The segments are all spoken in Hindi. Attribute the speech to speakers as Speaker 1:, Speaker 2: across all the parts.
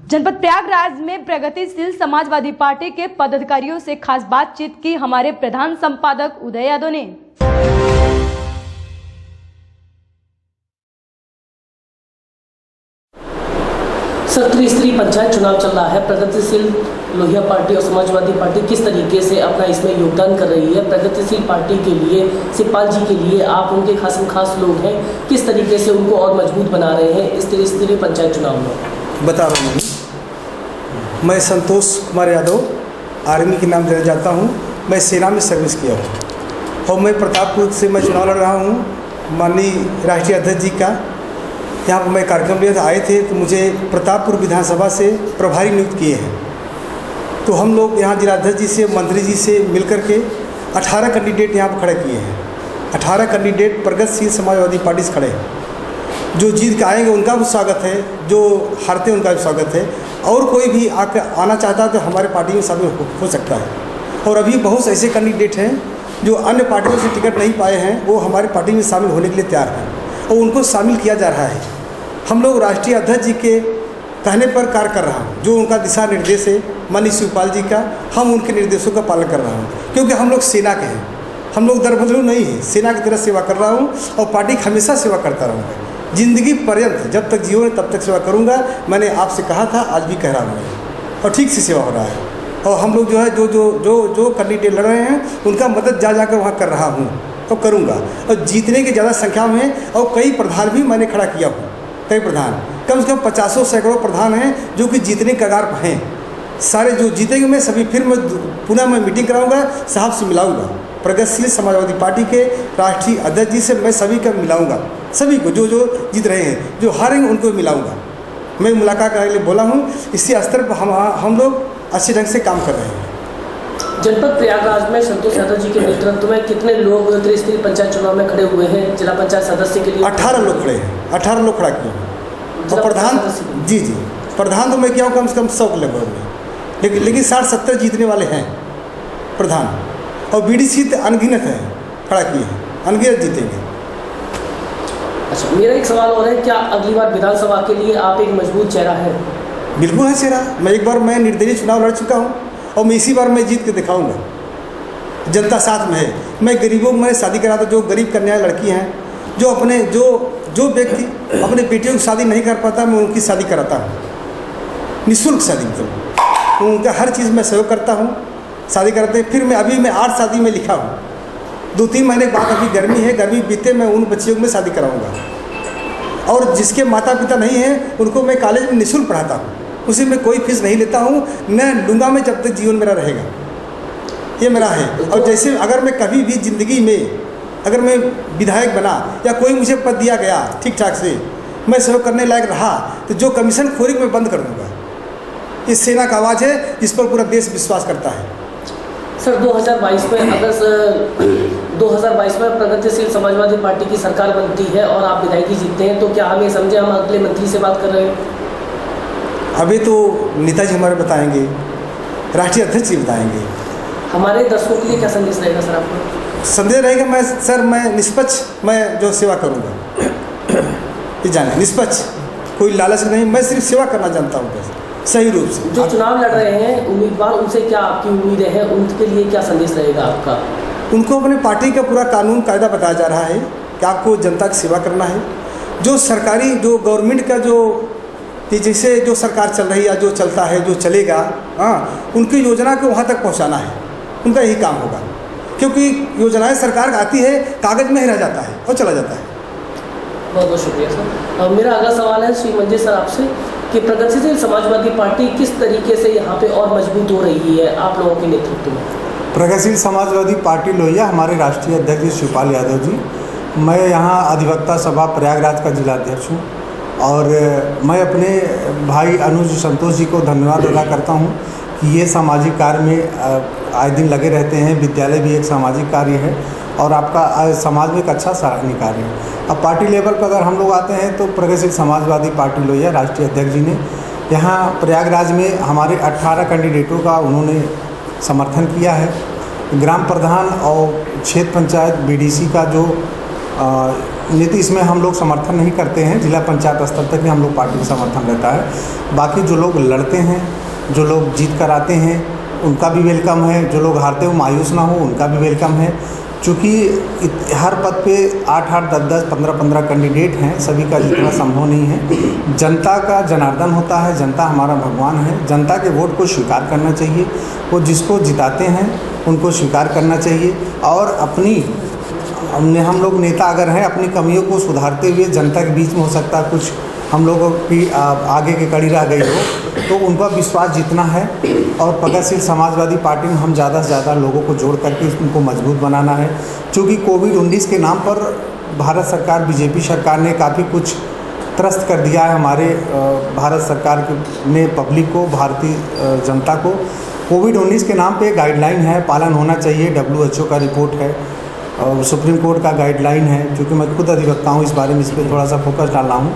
Speaker 1: जनपद प्रयागराज में प्रगतिशील समाजवादी पार्टी के पदाधिकारियों से खास बातचीत की हमारे प्रधान संपादक उदय यादव ने।
Speaker 2: त्रिस्तरीय पंचायत चुनाव चल रहा है। प्रगतिशील लोहिया पार्टी और समाजवादी पार्टी किस तरीके से अपना इसमें योगदान कर रही है। प्रगतिशील पार्टी के लिए, शिवपाल जी के लिए आप उनके खास लोग हैं, किस तरीके से उनको और मजबूत बना रहे हैं इस त्रिस्तरीय पंचायत चुनाव में?
Speaker 3: बता रहा हूँ। मैं संतोष कुमार यादव, आर्मी के नाम जाना जाता हूँ। मैं सेना में सर्विस किया हूँ और मैं प्रतापपुर से मैं चुनाव लड़ रहा हूँ। माननीय राष्ट्रीय अध्यक्ष जी का यहाँ पर मैं कार्यक्रम लिए आए थे तो मुझे प्रतापपुर विधानसभा से प्रभारी नियुक्त किए हैं। तो हम लोग यहाँ जिलाध्यक्ष जी से, मंत्री जी से मिलकर के 18 कैंडिडेट यहाँ पर खड़े किए हैं। 18 कैंडिडेट प्रगतिशील समाजवादी पार्टी से खड़े हैं। जो जीत के आएंगे उनका भी स्वागत है, जो हारते हैं उनका भी स्वागत है। और कोई भी आना चाहता है तो हमारे पार्टी में शामिल हो सकता है। और अभी बहुत ऐसे कैंडिडेट हैं जो अन्य पार्टियों से टिकट नहीं पाए हैं, वो हमारी पार्टी में शामिल होने के लिए तैयार हैं और उनको शामिल किया जा रहा है। हम लोग राष्ट्रीय अध्यक्ष जी के कहने पर कार्य कर रहा हूँ। जो उनका दिशा निर्देश है माननीय शिवपाल जी का, हम उनके निर्देशों का पालन कर रहा हूँ। क्योंकि हम लोग सेना के हैं, हम लोग दरबदलू नहीं है, सेना की तरह सेवा कर रहा हूँ और पार्टी की हमेशा सेवा करता रहूँगा। जिंदगी पर्यंत जब तक जीवन है तब तक सेवा करूँगा। मैंने आपसे कहा था, आज भी कह रहा हूँ और ठीक से सेवा हो रहा है। और हम लोग जो है जो कैंडिडेट लड़ रहे हैं उनका मदद जाकर वहाँ कर रहा हूँ तो करूँगा। और जीतने की ज़्यादा संख्या में और कई प्रधान भी मैंने खड़ा किया हूँ। कई प्रधान, कम से कम 50 सैकड़ों प्रधान हैं जो कि जीतने कगार पर हैं। सारे जो जीतेंगे मैं सभी, फिर मैं पुनः मीटिंग कराऊंगा, साहब से मिलाऊंगा। प्रगतिशील समाजवादी पार्टी के राष्ट्रीय अध्यक्ष जी से मैं सभी का मिलाऊंगा, सभी को जो जीत रहे हैं, जो हारेंगे उनको मिलाऊंगा। मैं मुलाकात करने के लिए बोला हूँ। इसी स्तर पर हम लोग अच्छे ढंग से काम कर रहे हैं।
Speaker 2: जनपद प्रयागराज में संतोष यादव जी के नेतृत्व में कितने लोग त्रिस्तरीय पंचायत चुनाव में खड़े हुए हैं? जिला पंचायत सदस्य के लिए
Speaker 3: 18 लोग खड़े हैं, 18 लोग खड़ा किए हैं। और प्रधान जी प्रधान तो मैं क्या हूँ कम से कम 100 के लगभग में, लेकिन 60-70 जीतने वाले हैं प्रधान। और बीडीसी अनगिनत है, खड़ा किए हैं, अनगिनत जीतेंगे।
Speaker 2: अच्छा, मेरा एक सवाल और है, क्या अगली बार विधानसभा के लिए आप एक मजबूत चेहरा है?
Speaker 3: बिल्कुल है चेहरा। मैं एक बार मैं निर्दलीय चुनाव लड़ चुका हूँ और मैं इसी बार मैं जीत के दिखाऊंगा। जनता साथ में है। मैं गरीबों को मैंने शादी कराता, जो गरीब कन्याएं लड़की हैं, जो अपने जो व्यक्ति अपने बेटियों की शादी नहीं कर पाता, मैं उनकी शादी कराता हूँ, निःशुल्क शादी। मतलब उनका हर चीज़ में सहयोग करता हूँ, शादी कराते हैं। फिर मैं 8 शादी में लिखा हूँ। 2-3 महीने बाद, अभी गर्मी है, गर्मी बीते मैं उन बच्चियों में शादी कराऊँगा। और जिसके माता पिता नहीं हैं उनको मैं कॉलेज में निःशुल्क पढ़ाता हूँ, उसी में कोई फीस नहीं लेता हूँ, न लूँगा मैं जब तक जीवन मेरा रहेगा। ये मेरा है। और जैसे अगर मैं कभी भी ज़िंदगी में अगर मैं विधायक बना या कोई मुझे पद दिया गया ठीक ठाक से, मैं सहयोग करने लायक रहा, तो जो कमीशन खोरी मैं बंद कर दूँगा। ये सेना का आवाज़ है जिस पर पूरा देश विश्वास करता है।
Speaker 2: सर 2022 में अगर 2022 में प्रगतिशील समाजवादी पार्टी की सरकार बनती है और आप विधायकी जीतते हैं, तो क्या हम ये समझे हम अगले मंत्री से बात कर रहे हैं?
Speaker 3: अभी तो नेताजी हमारे बताएंगे, राष्ट्रीय अध्यक्ष जी बताएंगे।
Speaker 2: हमारे दर्शकों के लिए क्या संदेश रहेगा सर आपको? संदेश
Speaker 3: रहेगा मैं निष्पक्ष मैं जो सेवा करूँगा, ये जाने निष्पक्ष, कोई लालच नहीं, मैं सिर्फ सेवा करना जानता हूँ बस, सही रूप से।
Speaker 2: जो चुनाव लड़ रहे हैं उम्मीदवार, उनसे क्या आपकी उम्मीदें हैं? उनके लिए क्या संदेश रहेगा आपका?
Speaker 3: उनको अपने पार्टी का पूरा कानून कायदा बताया जा रहा है कि आपको जनता की सेवा करना है। जो सरकारी, जो गवर्नमेंट का जो जैसे जो सरकार चल रही है, जो चलता है, जो चलेगा, उनकी योजना को वहाँ तक पहुँचाना है, उनका यही काम होगा। क्योंकि योजनाएं सरकार आती है, कागज़ में ही रह जाता है और चला जाता है।
Speaker 2: बहुत बहुत शुक्रिया सर। और मेरा अगला सवाल है श्री मंजे सर आपसे कि प्रगतिशील समाजवादी पार्टी किस तरीके से यहाँ पे और मजबूत हो रही है आप लोगों के नेतृत्व में?
Speaker 4: प्रगतिशील समाजवादी पार्टी लोहिया, हमारे राष्ट्रीय अध्यक्ष शिवपाल यादव जी, मैं यहाँ अधिवक्ता सभा प्रयागराज का जिलाध्यक्ष हूँ और मैं अपने भाई अनुज संतोष जी को धन्यवाद अदा करता हूँ कि ये सामाजिक कार्य में आए दिन लगे रहते हैं। विद्यालय भी एक सामाजिक कार्य है और आपका समाज में एक अच्छा सराहनीय कार्य है। अब पार्टी लेवल पर अगर हम लोग आते हैं तो प्रगतिशील समाजवादी पार्टी लोहिया राष्ट्रीय अध्यक्ष जी ने यहाँ प्रयागराज में हमारे 18 कैंडिडेटों का उन्होंने समर्थन किया है। ग्राम प्रधान और क्षेत्र पंचायत बीडीसी का जो नीति इसमें हम लोग समर्थन नहीं करते हैं। जिला पंचायत स्तर तक ही हम लोग पार्टी का समर्थन रहता है। बाकी जो लोग लड़ते हैं, जो लोग जीत कर आते हैं, उनका भी वेलकम है। जो लोग हारते हुए मायूस ना हो, उनका भी वेलकम है। चूँकि हर पद पे 8-8, 10-10, 15-15 कैंडिडेट हैं, सभी का जीतना संभव नहीं है। जनता का जनार्दन होता है, जनता हमारा भगवान है। जनता के वोट को स्वीकार करना चाहिए। वो जिसको जिताते हैं उनको स्वीकार करना चाहिए और हम लोग नेता अगर हैं, अपनी कमियों को सुधारते हुए जनता के बीच में हो सकता है कुछ हम लोगों की आगे की कड़ी रह गई हो, तो उनका विश्वास जीतना है। और प्रगतिशील समाजवादी पार्टी में हम ज़्यादा से ज़्यादा लोगों को जोड़ करके उनको मजबूत बनाना है। क्योंकि कोविड-19 के नाम पर भारत सरकार, बीजेपी सरकार ने काफ़ी कुछ त्रस्त कर दिया है हमारे भारत सरकार ने पब्लिक को, भारतीय जनता को। कोविड-19 के नाम पे गाइडलाइन है, पालन होना चाहिए। WHO का रिपोर्ट है और सुप्रीम कोर्ट का गाइडलाइन है। क्योंकि मैं खुद अधिवक्ता हूँ, इस बारे में इस पर थोड़ा सा फोकस डाल रहा हूँ।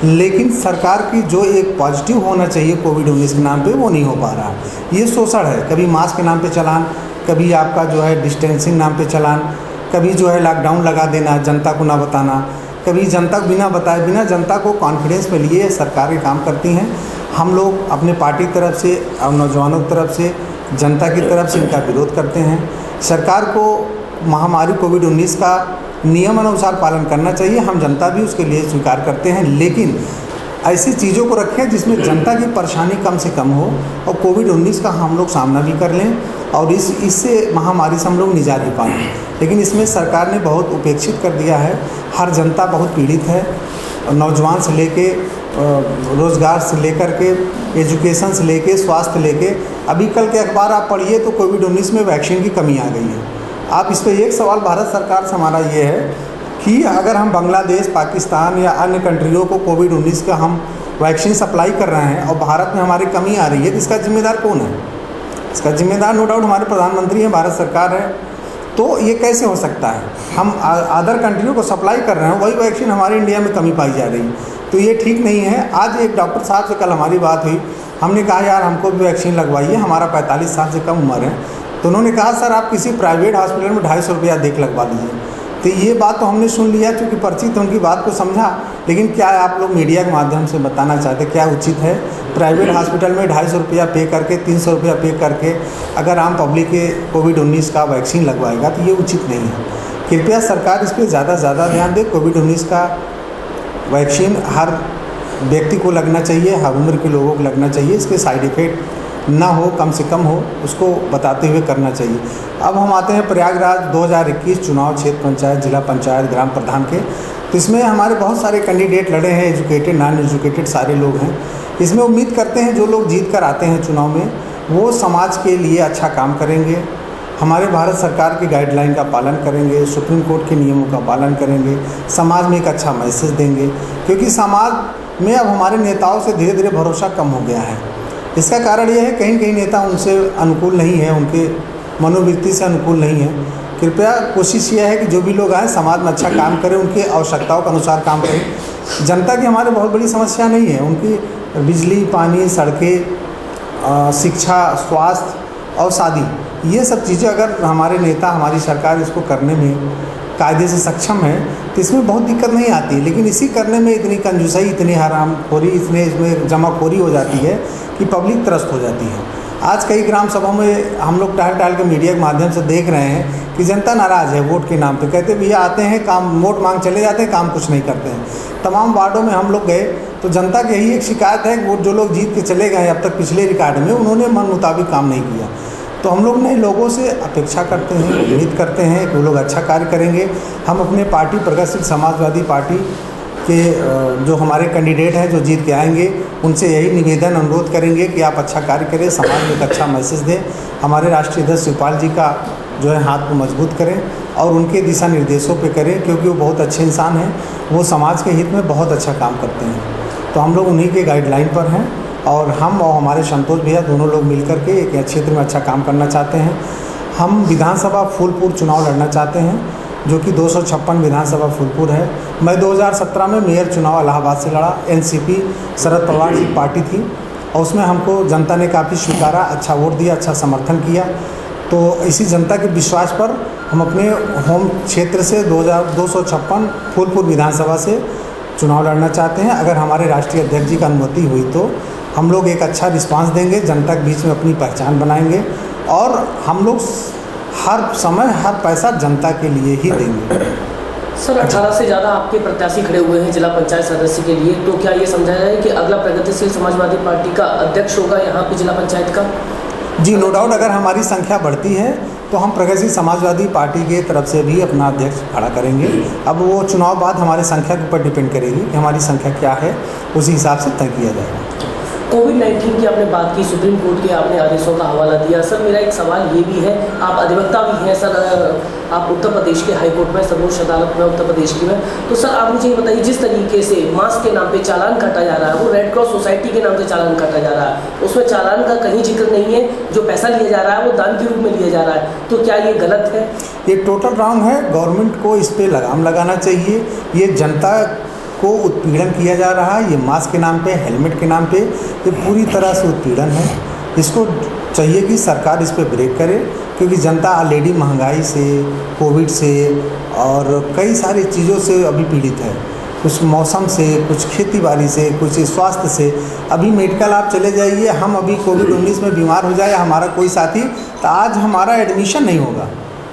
Speaker 4: लेकिन सरकार की जो एक पॉजिटिव होना चाहिए कोविड-19 के नाम पे, वो नहीं हो पा रहा। ये शोषण है। कभी मास्क के नाम पे चालान, कभी आपका जो है डिस्टेंसिंग नाम पे चालान, कभी जो है लॉकडाउन लगा देना, जनता को ना बताना, कभी जनता को बिना बताए, बिना जनता को कॉन्फिडेंस में लिए सरकारें काम करती हैं। हम लोग अपने पार्टी की तरफ से और नौजवानों की तरफ से, जनता की तरफ से इनका विरोध करते हैं। सरकार को महामारी कोविड-19 का नियमानुसार पालन करना चाहिए। हम जनता भी उसके लिए स्वीकार करते हैं, लेकिन ऐसी चीज़ों को रखें जिसमें जनता की परेशानी कम से कम हो और कोविड-19 का हम लोग सामना भी कर लें और इससे महामारी से हम लोग निजात भी पाएँ। लेकिन इसमें सरकार ने बहुत उपेक्षित कर दिया है। हर जनता बहुत पीड़ित है, नौजवान से लेके रोज़गार से लेकर के, एजुकेशन से लेके, स्वास्थ्य लेके। अभी कल के अखबार आप पढ़िए तो कोविड-19 में वैक्सीन की कमी आ गई है। आप इस पर एक सवाल भारत सरकार से हमारा ये है कि अगर हम बांग्लादेश, पाकिस्तान या अन्य कंट्रियों को कोविड-19 का हम वैक्सीन सप्लाई कर रहे हैं और भारत में हमारी कमी आ रही है, तो इसका जिम्मेदार कौन है? इसका जिम्मेदार नो डाउट हमारे प्रधानमंत्री हैं, भारत सरकार है। तो ये कैसे हो सकता है? हम अदर कंट्रियों को सप्लाई कर रहे हैं, वही वैक्सीन हमारे इंडिया में कमी पाई जा रही है, तो ये ठीक नहीं है। आज एक डॉक्टर साहब से कल हमारी बात हुई, हमने कहा यार हमको भी वैक्सीन लगवाइए, हमारा 45 साल से कम उम्र है। तो उन्होंने कहा सर आप किसी प्राइवेट हॉस्पिटल में 250 रुपया देख लगवा लीजिए। तो ये बात तो हमने सुन लिया, चूँकि परिचित उनकी बात को समझा, लेकिन क्या आप लोग मीडिया के माध्यम से बताना चाहते क्या उचित है? प्राइवेट हॉस्पिटल में 250 रुपया पे करके, 300 रुपया पे करके अगर आम पब्लिक के कोविड-19 का वैक्सीन लगवाएगा तो ये उचित नहीं है। कृपया सरकार इस पर ज़्यादा से ज़्यादा ध्यान दे। कोविड-19 का वैक्सीन हर व्यक्ति को लगना चाहिए, हर उम्र के लोगों को लगना चाहिए। इसके साइड इफ़ेक्ट ना हो, कम से कम हो, उसको बताते हुए करना चाहिए। अब हम आते हैं प्रयागराज 2021 चुनाव, क्षेत्र पंचायत, जिला पंचायत, ग्राम प्रधान के। तो इसमें हमारे बहुत सारे कैंडिडेट लड़े हैं, एजुकेटेड, नॉन एजुकेटेड सारे लोग हैं। इसमें उम्मीद करते हैं जो लोग जीत कर आते हैं चुनाव में, वो समाज के लिए अच्छा काम करेंगे, हमारे भारत सरकार की गाइडलाइन का पालन करेंगे, सुप्रीम कोर्ट के नियमों का पालन करेंगे, समाज में एक अच्छा मैसेज देंगे। क्योंकि समाज में अब हमारे नेताओं से धीरे धीरे भरोसा कम हो गया है। इसका कारण यह है कहीं कहीं नेता उनसे अनुकूल नहीं है, उनके मनोवृत्ति से अनुकूल नहीं है। कृपया कोशिश यह है कि जो भी लोग आए समाज में अच्छा काम करें, उनकी आवश्यकताओं के अनुसार काम करें। जनता की हमारे बहुत बड़ी समस्या नहीं है, उनकी बिजली, पानी, सड़कें, शिक्षा, स्वास्थ्य और शादी, ये सब चीज़ें अगर हमारे नेता, हमारी सरकार इसको करने में कायदे से सक्षम है तो इसमें बहुत दिक्कत नहीं आती। लेकिन इसी करने में इतनी कंजूसाई, इतनी हरामखोरी, इसमें जमाखोरी हो जाती है कि पब्लिक त्रस्त हो जाती है। आज कई ग्राम सभाओं में हम लोग टाल के मीडिया के माध्यम से देख रहे हैं कि जनता नाराज़ है वोट के नाम पे। कहते भैया आते हैं, काम वोट मांग चले जाते हैं, काम कुछ नहीं करते हैं। तमाम वार्डों में हम लोग गए तो जनता की यही एक शिकायत है कि वोट जो लोग जीत के चले गए अब तक पिछले रिकॉर्ड में, उन्होंने मन मुताबिक काम नहीं किया। तो हम लोग नए लोगों से अपेक्षा करते हैं, उम्मीद करते हैं कि वो लोग अच्छा कार्य करेंगे। हम अपने पार्टी, प्रगतिशील समाजवादी पार्टी के जो हमारे कैंडिडेट हैं जो जीत के आएंगे, उनसे यही निवेदन, अनुरोध करेंगे कि आप अच्छा कार्य करें, समाज में एक अच्छा मैसेज दें। हमारे राष्ट्रीय अध्यक्ष शिवपाल जी का जो है हाथ को मजबूत करें और उनके दिशा निर्देशों पे करें, क्योंकि वो बहुत अच्छे इंसान हैं, वो समाज के हित में बहुत अच्छा काम करते हैं। तो हम लोग उन्हीं के गाइडलाइन पर हैं और हम और हमारे संतोष भैया दोनों लोग मिलकर के एक क्षेत्र में अच्छा काम करना चाहते हैं। हम विधानसभा फूलपुर चुनाव लड़ना चाहते हैं, जो कि 256 विधानसभा फूलपुर है। मैं 2017 में मेयर चुनाव इलाहाबाद से लड़ा। एनसीपी शरद पवार की पार्टी थी और उसमें हमको जनता ने काफ़ी स्वीकारा, अच्छा वोट दिया, अच्छा समर्थन किया। तो इसी जनता के विश्वास पर हम अपने होम क्षेत्र से 2256 फूलपुर विधानसभा से चुनाव लड़ना चाहते हैं। अगर हमारे राष्ट्रीय अध्यक्ष जी का अनुमति हुई तो हम लोग एक अच्छा रिस्पांस देंगे, जनता के बीच में अपनी पहचान बनाएंगे और हम लोग हर समय हर पैसा जनता के लिए ही देंगे।
Speaker 2: सर 18 से ज़्यादा आपके प्रत्याशी खड़े हुए हैं जिला पंचायत सदस्य के लिए, तो क्या ये समझा जाए कि अगला प्रगतिशील समाजवादी पार्टी का अध्यक्ष होगा यहाँ पे जिला पंचायत का?
Speaker 4: जी नो डाउट, अगर हमारी संख्या बढ़ती है तो हम प्रगतिशील समाजवादी पार्टी के तरफ से भी अपना अध्यक्ष खड़ा करेंगे। अब वो चुनाव बाद हमारी संख्या के ऊपर डिपेंड करेगी कि हमारी संख्या क्या है, उसी हिसाब से तय किया जाएगा।
Speaker 2: कोविड-19 की आपने बात की, सुप्रीम कोर्ट के आपने आदेशों का हवाला दिया। सर मेरा एक सवाल ये भी है, आप अधिवक्ता भी हैं सर, आप उत्तर प्रदेश के हाई कोर्ट में सर्वोच्च अदालत में उत्तर प्रदेश की में, तो सर आप मुझे ये बताइए, जिस तरीके से मास्क के नाम पे चालान काटा जा रहा है, वो रेड क्रॉस सोसाइटी के नाम से चालान काटा जा रहा है, उसमें चालान का कहीं जिक्र नहीं है, जो पैसा लिया जा रहा है वो दान के रूप में लिया जा रहा है, तो क्या ये गलत है?
Speaker 4: ये टोटल रॉन्ग है। गवर्नमेंट को इस पर लगाम लगाना चाहिए। ये जनता को उत्पीड़न किया जा रहा है, ये मास्क के नाम पे, हेलमेट के नाम पे, ये पूरी तरह से उत्पीड़न है। इसको चाहिए कि सरकार इस पे ब्रेक करे, क्योंकि जनता ऑलरेडी महंगाई से, कोविड से और कई सारी चीज़ों से अभी पीड़ित है। कुछ मौसम से, कुछ खेती बाड़ी से, कुछ स्वास्थ्य से। अभी मेडिकल आप चले जाइए, हम अभी कोविड-19 में बीमार हो जाए हमारा कोई साथी, तो आज हमारा एडमिशन नहीं होगा,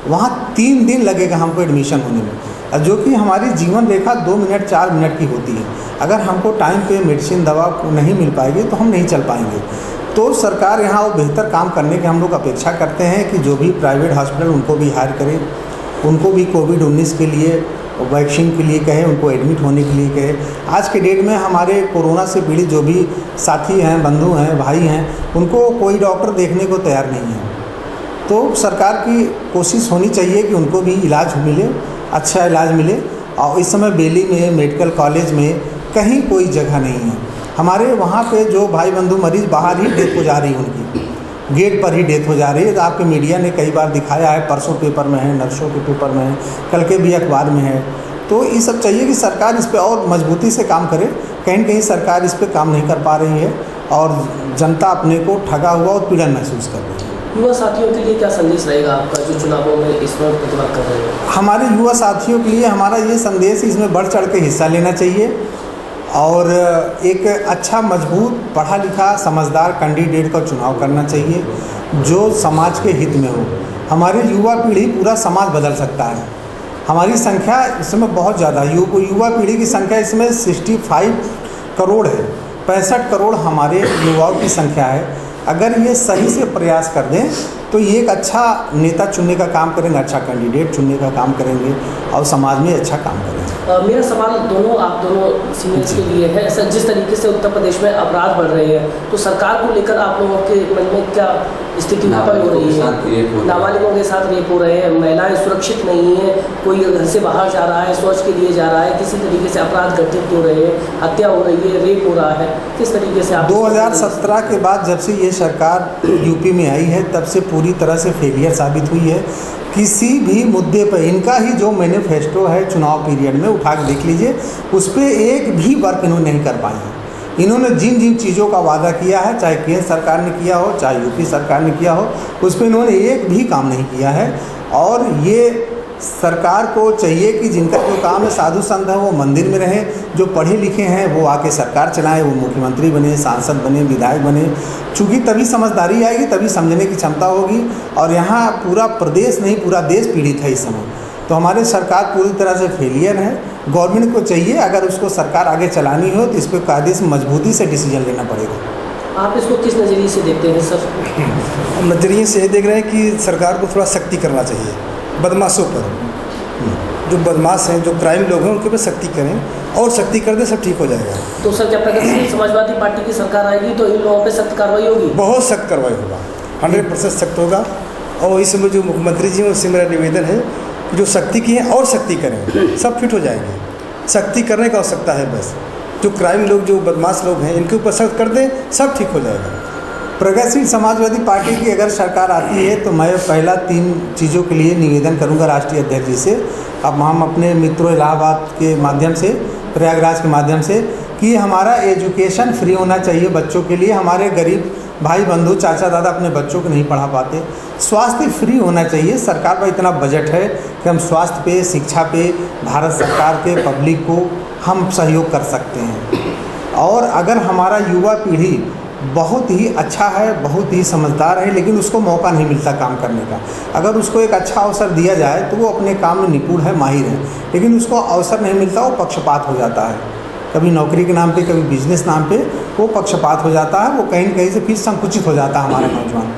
Speaker 4: वहाँ 3 दिन लगेगा हमको एडमिशन होने में, जो कि हमारी जीवन रेखा 2 मिनट 4 मिनट की होती है। अगर हमको टाइम पे मेडिसिन दवा नहीं मिल पाएगी तो हम नहीं चल पाएंगे। तो सरकार यहाँ वो बेहतर काम करने की हम लोग अपेक्षा करते हैं कि जो भी प्राइवेट हॉस्पिटल उनको भी हायर करे, उनको भी कोविड-19 के लिए वैक्सीन के लिए कहे, उनको एडमिट होने के लिए कहे। आज के डेट में हमारे कोरोना से पीड़ित जो भी साथी हैं, बंधु हैं, भाई हैं, उनको कोई डॉक्टर देखने को तैयार नहीं है। तो सरकार की कोशिश होनी चाहिए कि उनको भी इलाज मिले, अच्छा इलाज मिले। और इस समय बेली में मेडिकल कॉलेज में कहीं कोई जगह नहीं है। हमारे वहाँ पे जो भाई बंधु मरीज़ बाहर ही डेथ हो जा रही है, उनकी गेट पर ही डेथ हो जा रही है। तो आपके मीडिया ने कई बार दिखाया है, परसों पेपर में है, नर्सों के पेपर में है, कल के भी अखबार में है। तो ये सब चाहिए कि सरकार इस पर और मजबूती से काम करे। कहीं कहीं सरकार इस पर काम नहीं कर पा रही है और जनता अपने को ठगा हुआ और पीड़न महसूस कर रही है।
Speaker 2: युवा साथियों के लिए क्या संदेश रहेगा आपका, जो चुनावों में इस वक्त प्रतिवाद कर रहे हैं?
Speaker 4: हमारे युवा साथियों के लिए हमारा ये संदेश, इसमें बढ़ चढ़ के हिस्सा लेना चाहिए और एक अच्छा, मजबूत, पढ़ा लिखा, समझदार कैंडिडेट का चुनाव करना चाहिए जो समाज के हित में हो। हमारी युवा पीढ़ी पूरा समाज बदल सकता है। हमारी संख्या इसमें बहुत ज़्यादा, युवा पीढ़ी की संख्या इसमें 65 करोड़ है। 65 करोड़ हमारे युवाओं की संख्या है। अगर ये सही से प्रयास कर दें तो ये एक अच्छा नेता चुनने का काम करेंगे, अच्छा कैंडिडेट चुनने का काम करेंगे और समाज में अच्छा काम करेंगे।
Speaker 2: मेरा सवाल आप दोनों सीनियर्स के लिए है। सर जिस तरीके से उत्तर प्रदेश में अपराध बढ़ रहे हैं, तो सरकार को लेकर आप लोगों के मन में क्या स्थिति उत्पन्न हो रही है? नाबालिगों के साथ रेप हो रहे हैं, महिलाएं सुरक्षित नहीं है, कोई घर से बाहर जा रहा है, शौच के लिए जा रहा है, किसी तरीके से अपराध घटित हो रहे हैं, हत्या हो रही है, रेप हो रहा है, किस तरीके से आप
Speaker 4: 2017 के बाद जब से ये सरकार यूपी में आई है तब से पूरी तरह से फेलियर साबित हुई है। किसी भी मुद्दे पर इनका ही जो मैनिफेस्टो है चुनाव पीरियड में उठा के देख लीजिए, उस पर एक भी वर्क इन्होंने नहीं कर पाए हैं। इन्होंने जिन जिन चीज़ों का वादा किया है, चाहे केंद्र सरकार ने किया हो, चाहे यूपी सरकार ने किया हो, उस पर इन्होंने एक भी काम नहीं किया है। और ये सरकार को चाहिए कि जिनका जो काम है, साधु संत है, वो मंदिर में रहें, जो पढ़े लिखे हैं वो आके सरकार चलाएं, वो मुख्यमंत्री बने, सांसद बने, विधायक बने। चूँकि तभी समझदारी आएगी, तभी समझने की क्षमता होगी। और यहाँ पूरा प्रदेश नहीं, पूरा देश पीड़ित है इस समय। तो हमारे सरकार पूरी तरह से फेलियर है। गवर्नमेंट को चाहिए, अगर उसको सरकार आगे चलानी हो तो इस पर कायदे से मजबूती से डिसीजन लेना पड़ेगा।
Speaker 2: आप इसको किस नज़रिए से देखते हैं सर?
Speaker 3: नज़रिए से ये देख रहे हैं कि सरकार को थोड़ा सख्ती करना चाहिए बदमाशों पर। जो बदमाश हैं, जो क्राइम लोग हैं, उनके ऊपर सख्ती करें और सख्ती कर दे, सब ठीक हो जाएगा।
Speaker 2: तो सर क्या प्रगतिशील समाजवादी पार्टी की सरकार आएगी तो इन लोगों पर सख्त कार्रवाई होगी?
Speaker 3: बहुत सख्त कार्रवाई होगा, 100% सख्त होगा। और इस समय जो मुख्यमंत्री जी हैं उससे मेरा निवेदन है, जो सख्ती की है और सख्ती करें, सब फिट हो जाएंगे। सख्ती करने का आवश्यकता है बस। जो क्राइम लोग, जो बदमाश लोग हैं, इनके ऊपर सख्त कर दें, सब ठीक हो जाएगा।
Speaker 4: प्रगतिशील समाजवादी पार्टी की अगर सरकार आती है तो मैं पहला 3 चीज़ों के लिए निवेदन करूंगा राष्ट्रीय अध्यक्ष जी से। अब हम अपने मित्रों इलाहाबाद के माध्यम से, प्रयागराज के माध्यम से, कि हमारा एजुकेशन फ्री होना चाहिए बच्चों के लिए। हमारे गरीब भाई बंधु चाचा दादा अपने बच्चों को नहीं पढ़ा पाते। स्वास्थ्य फ्री होना चाहिए। सरकार का इतना बजट है कि हम स्वास्थ्य पे, शिक्षा पे, भारत सरकार के पब्लिक को हम सहयोग कर सकते हैं। और अगर हमारा युवा पीढ़ी बहुत ही अच्छा है, बहुत ही समझदार है, लेकिन उसको मौका नहीं मिलता काम करने का। अगर उसको एक अच्छा अवसर दिया जाए तो वो अपने काम में निपुण है, माहिर है, लेकिन उसको अवसर नहीं मिलता, वो पक्षपात हो जाता है। कभी नौकरी के नाम पे, कभी बिजनेस नाम पे वो पक्षपात हो जाता है। वो कहीं न कहीं से फिर संकुचित हो जाता है हमारा नौजवान।